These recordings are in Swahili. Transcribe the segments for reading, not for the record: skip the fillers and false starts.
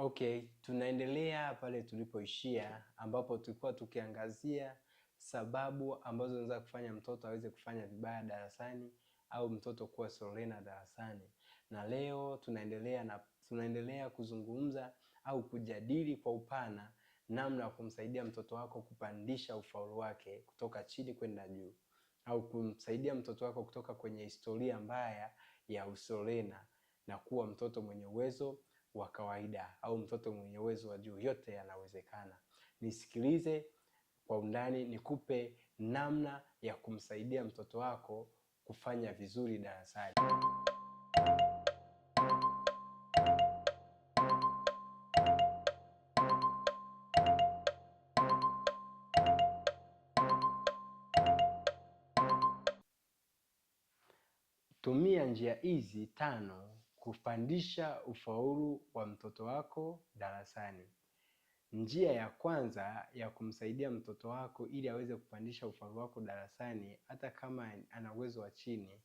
Okay, tunaendelea pale tulipoishia ambapo tulikuwa tukiangazia sababu ambazo zinaweza kufanya mtoto aweze kufanya vibaya darasani au mtoto kuwa slow learner darasani. Na leo tunaendelea kuzungumza au kujadili kwa upana namna ya kumsaidia mtoto wako kupandisha ufaulu wake kutoka chini kwenda juu, au kumsaidia mtoto wako kutoka kwenye historia mbaya ya uslow learner na kuwa mtoto mwenye uwezo wa kawaida au mtoto mwenye uwezo wa juu. Yote yanawezekana. Nisikilize kwa undani, nikupe namna ya kumsaidia mtoto wako kufanya vizuri darasani. Tumia njia hizi 5 kupandisha ufaulu wa mtoto wako darasani. Njia ya kwanza ya kumsaidia mtoto wako ili aweze kupandisha ufaulu wako darasani, hata kama ana uwezo wa chini,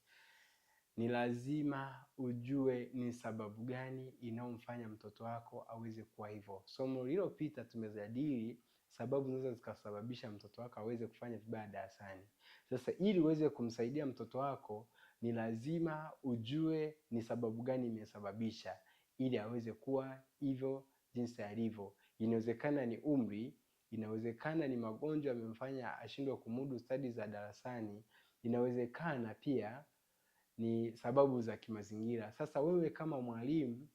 ni lazima ujue ni sababu gani inayomfanya mtoto wako aweze kuwa hivyo. Somo lililopita tumejadili sababu zinaweza zikasababisha mtoto wako aweze kufanya vibaya darasani. Sasa ili uweze kumsaidia mtoto wako, ni lazima ujue ni sababu gani imesababisha ili aweze kuwa hivyo jinsi alivyo. Inawezekana ni umri, inawezekana ni magonjwa yamemfanya ashindwe kumudu stadi za darasani, inawezekana pia ni sababu za kimazingira. Sasa wewe kama mwalimu,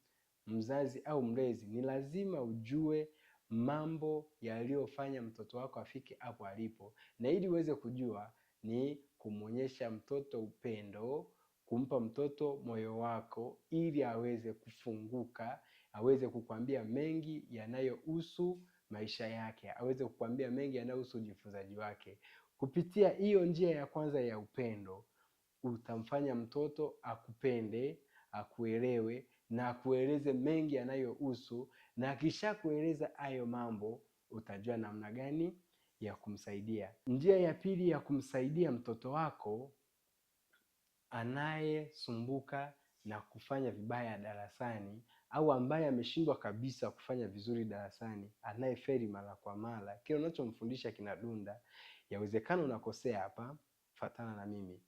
mzazi au mlezi, ni lazima ujue mambo yaliyofanya mtoto wako afike hapo alipo, na ili uweze kujua ni kumwonyesha mtoto upendo, kumpa mtoto moyo wako ili aweze kufunguka, aweze kukwambia mengi yanayohusu maisha yake, aweze kukwambia mengi yanayohusu ujifunzaji wake. Kupitia hiyo njia ya kwanza ya upendo, utamfanya mtoto akupende, akuelewe na akueleze mengi yanayohusu, na akishakueleza hayo mambo utajua namna gani ya kumsaidia. Njia ya pili ya kumsaidia mtoto wako anayesumbuka na kufanya vibaya darasani au ambaye ameshindwa kabisa kufanya vizuri darasani, anayefeli mara kwa mara, kile unachomfundisha kinadunda. Yawezekana unakosea hapa, fuatana na mimi.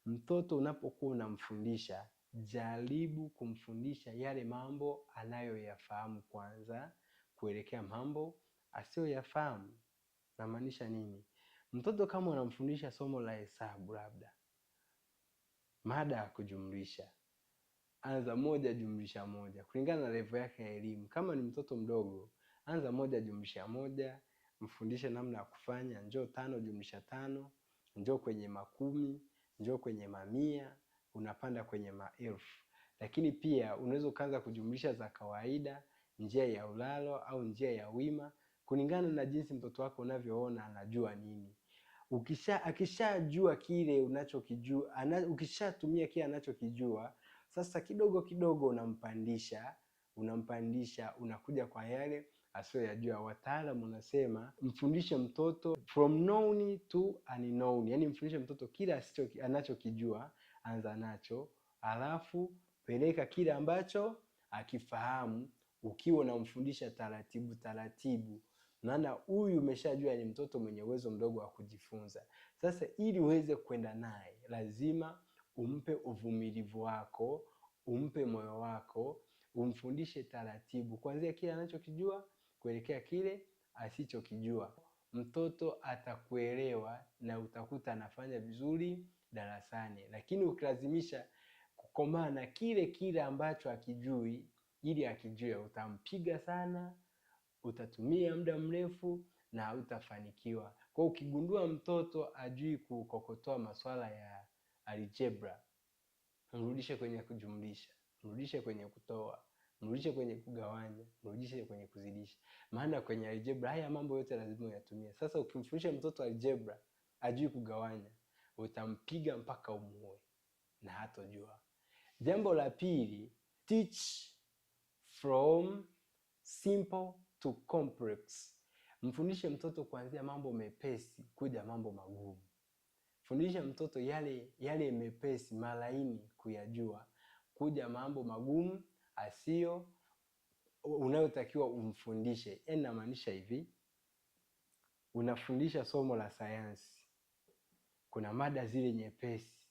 Mtoto unapokuwa unamfundisha, jaribu kumfundisha yale mambo anayoyafahamu kwanza kuelekea mambo asiyoyafahamu. Namaanisha nini? Mtoto kama unamfundisha somo la hesabu, labda mada ya kujumlisha, anza 1 jumlisha 1 kulingana na level yake ya elimu. Kama ni mtoto mdogo, anza 1 jumlisha 1, mfundishe namna ya kufanya. Njoo 5 jumlisha 5, njoo kwenye makumi, njoo kwenye mamia, unapanda kwenye maelfu. Lakini pia unaweza ukaanza kujumlisha za kawaida, njia ya ulalo au njia ya wima, kulingana na jinsi mtoto wako unavyoona anajua nini. Akishajua kile unachokijua, ukishatumia kile anachokijua, sasa kidogo kidogo unampandisha, unakuja kwa yale asiyoyajua. Wataalamu unasema mfundishe mtoto from known to unknown, yaani mfundishe mtoto kile anachokijua, anza nacho, alafu peleka kile ambacho akifahamu, ukiwa unamfundisha taratibu taratibu. Maana huyu umeshajua ni mtoto mwenye uwezo mdogo wa kujifunza. Sasa ili uweze kwenda naye, lazima umpe uvumilivu wako, umpe moyo wako, umfundishe taratibu kuanzia kile anachokijua kuelekea kile asichokijua. Mtoto atakuelewa na utakuta anafanya vizuri darasani. Lakini ukilazimisha kukomaa na kile ambacho akijui ili akijue, utampiga sana, utatumia muda mrefu na hautafanikiwa. Kwa ukigundua mtoto ajui kukokotoa masuala ya algebra, mrudishe kwenye kujumlisha, mrudishe kwenye kutoa, mrudishe kwenye kugawanya, mrudishe kwenye kuzidisha. Maana kwenye algebra haya mambo yote lazima uyatumie. Sasa ukimfundisha mtoto algebra ajui kugawanya, utampiga mpaka umuue na hatojua. Jambo la pili, teach from simple to complex. Mfundishe mtoto kuanzia mambo mepesi kuja mambo magumu. Fundisha mtoto yale mepesi malaini kuyajua, kuja mambo magumu unayotakiwa umfundishe. Yaani namaanisha hivi, unafundisha somo la sayansi, kuna mada zile nyepesi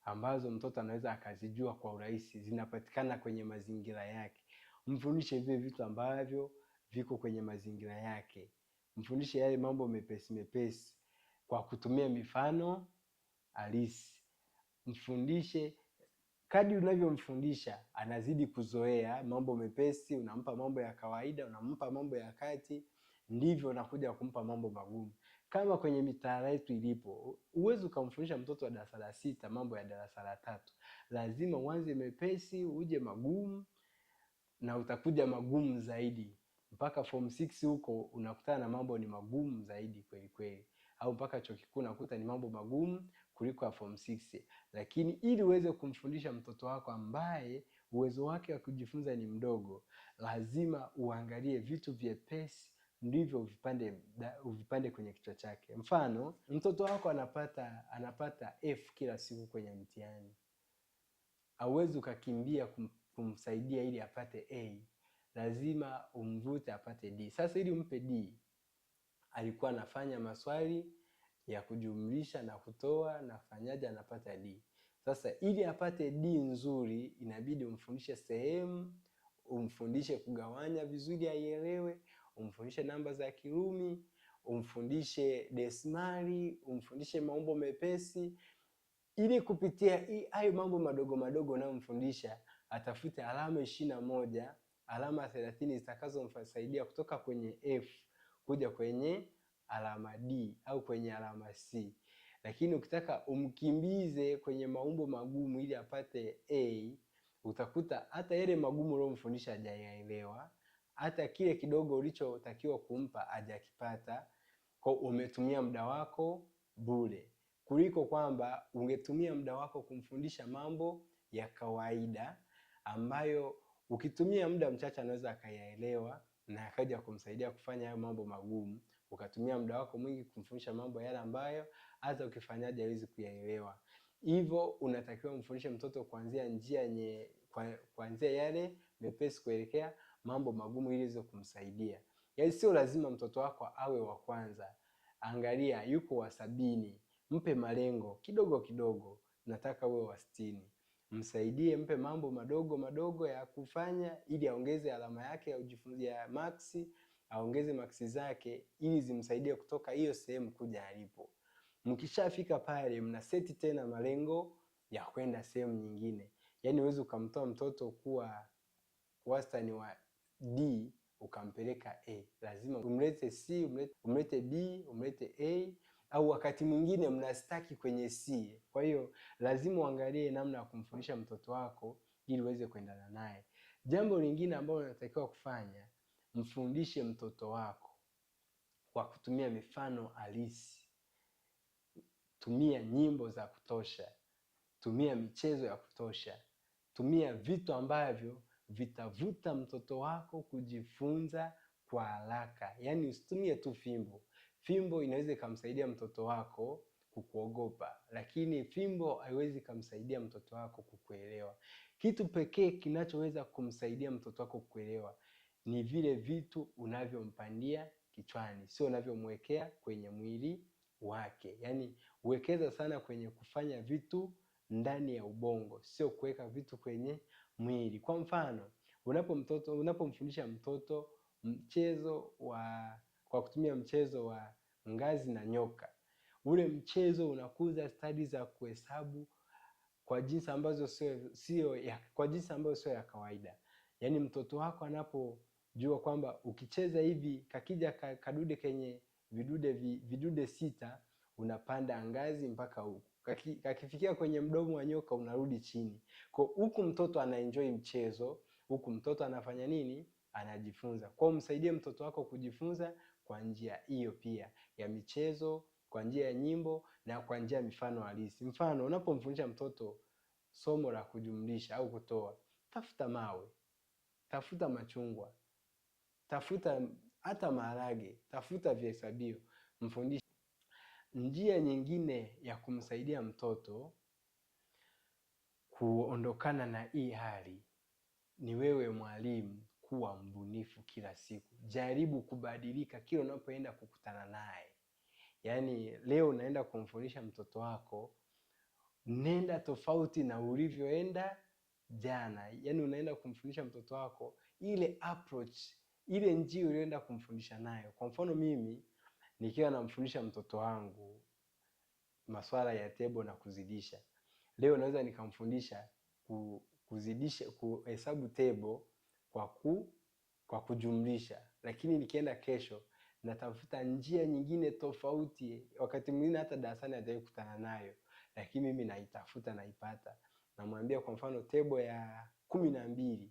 ambazo mtoto anaweza akazijua kwa urahisi, zinapatikana kwenye mazingira yake. Mfundishe vile vitu ambavyo viko kwenye mazingira yake. Mfundishe yale mambo mepesi mepesi kwa kutumia mifano halisi. Mfundishe, kadri unavyomfundisha anazidi kuzoea mambo mepesi. Unampa mambo ya kawaida, unampa mambo ya kati, ndivyo unakuja kumpa mambo magumu. Kama kwenye mitaala yetu ilipo, huwezi ukamfundisha mtoto wa darasa la 6 mambo ya darasa la 3. Lazima uanze mepesi, uje magumu, na utakuja magumu zaidi mpaka form 6 huko unakutana na mambo ni magumu zaidi kweli kweli, au mpaka chuo kikuu unakuta ni mambo magumu kuliko ya form 6. Lakini ili uweze kumfundisha mtoto wako ambaye uwezo wake wa kujifunza ni mdogo, lazima uangalie vitu vyepesi, ndivyo uvipande kwenye kichwa chake. Mfano, mtoto wako anapata F kila siku kwenye mtihani, hauwezi ukakimbia kumsaidia ili apate A, lazima umvute apate D. Sasa ili umpe D, alikuwa anafanya maswali ya kujumlisha na kutoa, na fanyaje anapata D. Sasa ili apate D nzuri, inabidi umfundishe sehemu, umfundishe kugawanya vizuri aielewe, umfundishe namba za Kirumi, umfundishe desimali, umfundishe maumbo mepesi, ili kupitia hayo mambo madogo madogo unayomfundisha atafute alama 21, alama 30 zitakazomsaidia kutoka kwenye F kuja kwenye alama D au kwenye alama C. Lakini ukitaka umkimbize kwenye maumbo magumu ili apate A, utakuta hata yale magumu uliyomfundisha hajayaelewa, hata kile kidogo ulichotakiwa kumpa hajakipata. Kwa umetumia muda wako bure, kuliko kwamba ungetumia muda wako kumfundisha mambo ya kawaida ambayo ukitumia muda mchache anaweza akayaelewa na akaja kumsaidia kufanya hayo mambo magumu. Ukatumia muda wako mwingi kumfundisha mambo yale ambayo hata ukifanyaje hawezi kuyaelewa. Hivyo unatakiwa mfundishe mtoto kuanzia yale mepesi kuelekea mambo magumu ili iweze kumsaidia. Yaani sio lazima mtoto wako awe wa kwanza. Angalia yuko wa 70, mpe malengo kidogo kidogo, nataka uwe wa 60. Msaidie, mpe mambo madogo madogo ya kufanya ili aongeze alama yake ya ujifunzi ya maksi, aongeze maksi zake ili zimsaidie kutoka hiyo sehemu kuja alipo. Mkishafika pale mnaseti tena malengo ya kwenda sehemu nyingine. Yaani huwezi ukamtoa mtoto kuwa wastani wa D ukampeleka A. Lazima umlete C, umlete B, umlete A, au wakati mwingine mnastaki kwenye C. Kwa hiyo lazima uangalie namna ya kumfundisha mtoto wako ili uweze kuendana naye. Jambo lingine ambalo unatakiwa kufanya, mfundishe mtoto wako kwa kutumia mifano halisi. Tumia nyimbo za kutosha, tumia michezo ya kutosha, tumia vitu ambavyo vitavuta mtoto wako kujifunza kwa haraka. Yaani usitumie tu fimbo. Fimbo inaweza ikamsaidia mtoto wako kukuogopa, lakini fimbo haiwezi kumsaidia mtoto wako kukuelewa. Kitu pekee kinachoweza kumsaidia mtoto wako kukuelewa ni vile vitu unavyompandia kichwani, sio unavyomwekea kwenye mwili wake. Yaani uwekeza sana kwenye kufanya vitu ndani ya ubongo, sio kuweka vitu kwenye mwili. Kwa mfano, unapomfundisha mtoto kwa kutumia mchezo wa ngazi na nyoka, ule mchezo unakuza stadi za kuhesabu kwa jinsi ambazo sio ya kawaida. Yaani mtoto wako anapojua kwamba ukicheza hivi kakija kadude kenye vidude 6 unapanda ngazi mpaka huku, kakifikia kwenye mdomo wa nyoka unarudi chini. Kwa huku mtoto anaenjoy mchezo, huku mtoto anafanya nini? Anajifunza. Kwa msaidie mtoto wako kujifunza kwa njia hiyo pia ya michezo, kwa njia ya nyimbo na kwa njia ya mifano halisi. Mfano, unapomfundisha mtoto somo la kujumlisha au kutoa, tafuta mawe, tafuta machungwa, tafuta hata maharage, tafuta vihesabio, mfundishe. Njia nyingine ya kumsaidia mtoto kuondokana na hii hali ni wewe mwalimu kuwa mbunifu kila siku. Jaribu kubadilika kila unapoenda kukutana naye. Yaani leo unaenda kumfundisha mtoto wako, nenda tofauti na ulivyoenda jana. Yaani unaenda kumfundisha mtoto wako ile approach, ile njia uliyoenda kumfundisha nayo. Kwa mfano mimi nikiwa namfundisha mtoto wangu masuala ya table na kuzidisha, leo naweza nikamfundisha kuzidisha, kuhesabu table kwa kujumlisha, lakini nikienda kesho natafuta njia nyingine tofauti. Wakati mwingine hata darasani hajawahi kukutana nayo, lakini mimi naitafuta, naipata. Namwambia kwa mfano table ya 12,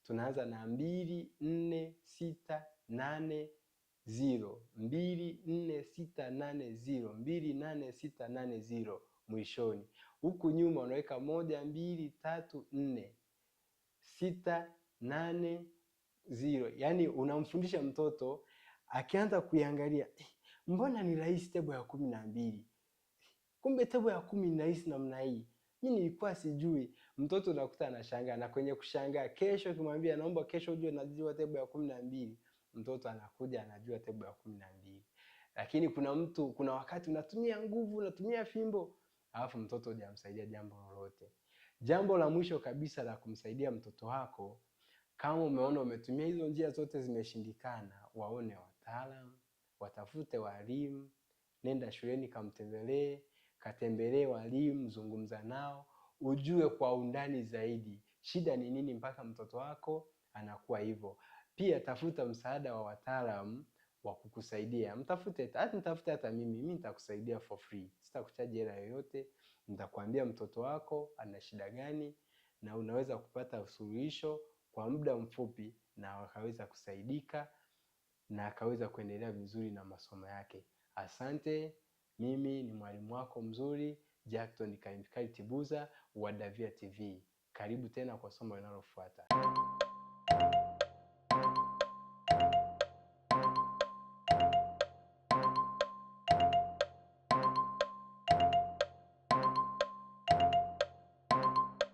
tunaanza na 2 4 6 8 0, 2 4 6 8 0, 2 8 6 8 0 mwishoni. Huku nyuma unaweka 1 2 3 4 6 8 0. Yaani unamfundisha mtoto akianza kuiangalia, mbona ni rahisi table ya 12? Kumbe table ya 10 ni rahisi namna hii. Mimi nilikuwa sijui. Mtoto unakuta anashangaa, na kwenye kushangaa kesho ukimwambia naomba kesho uje unajua table ya 12, mtoto anakuja anajua table ya 12. Lakini kuna wakati unatumia nguvu, unatumia fimbo, alafu mtoto hujamsaidia jambo lolote. Jambo la mwisho kabisa la kumsaidia mtoto wako, kama umeona umetumia hizo njia zote zimeshindikana, waone wataalamu, watafute walimu, nenda shuleni kamtembelee, katembelee walimu, zungumza nao, ujue kwa undani zaidi shida ni nini mpaka mtoto wako anakuwa hivyo. Pia tafuta msaada wa wataalamu wa kukusaidia. Mtafute hata mimi nitakusaidia for free. Sitakuchaji hela yoyote. Nitakwambia mtoto wako ana shida gani na unaweza kupata suluhisho kwa muda mfupi, na akaweza kusaidika na akaweza kuendelea vizuri na masomo yake. Asante. Mimi ni mwalimu wako mzuri Jackton Kaimfikali Tibuza wa Davia TV. Karibu tena kwa somo linalofuata.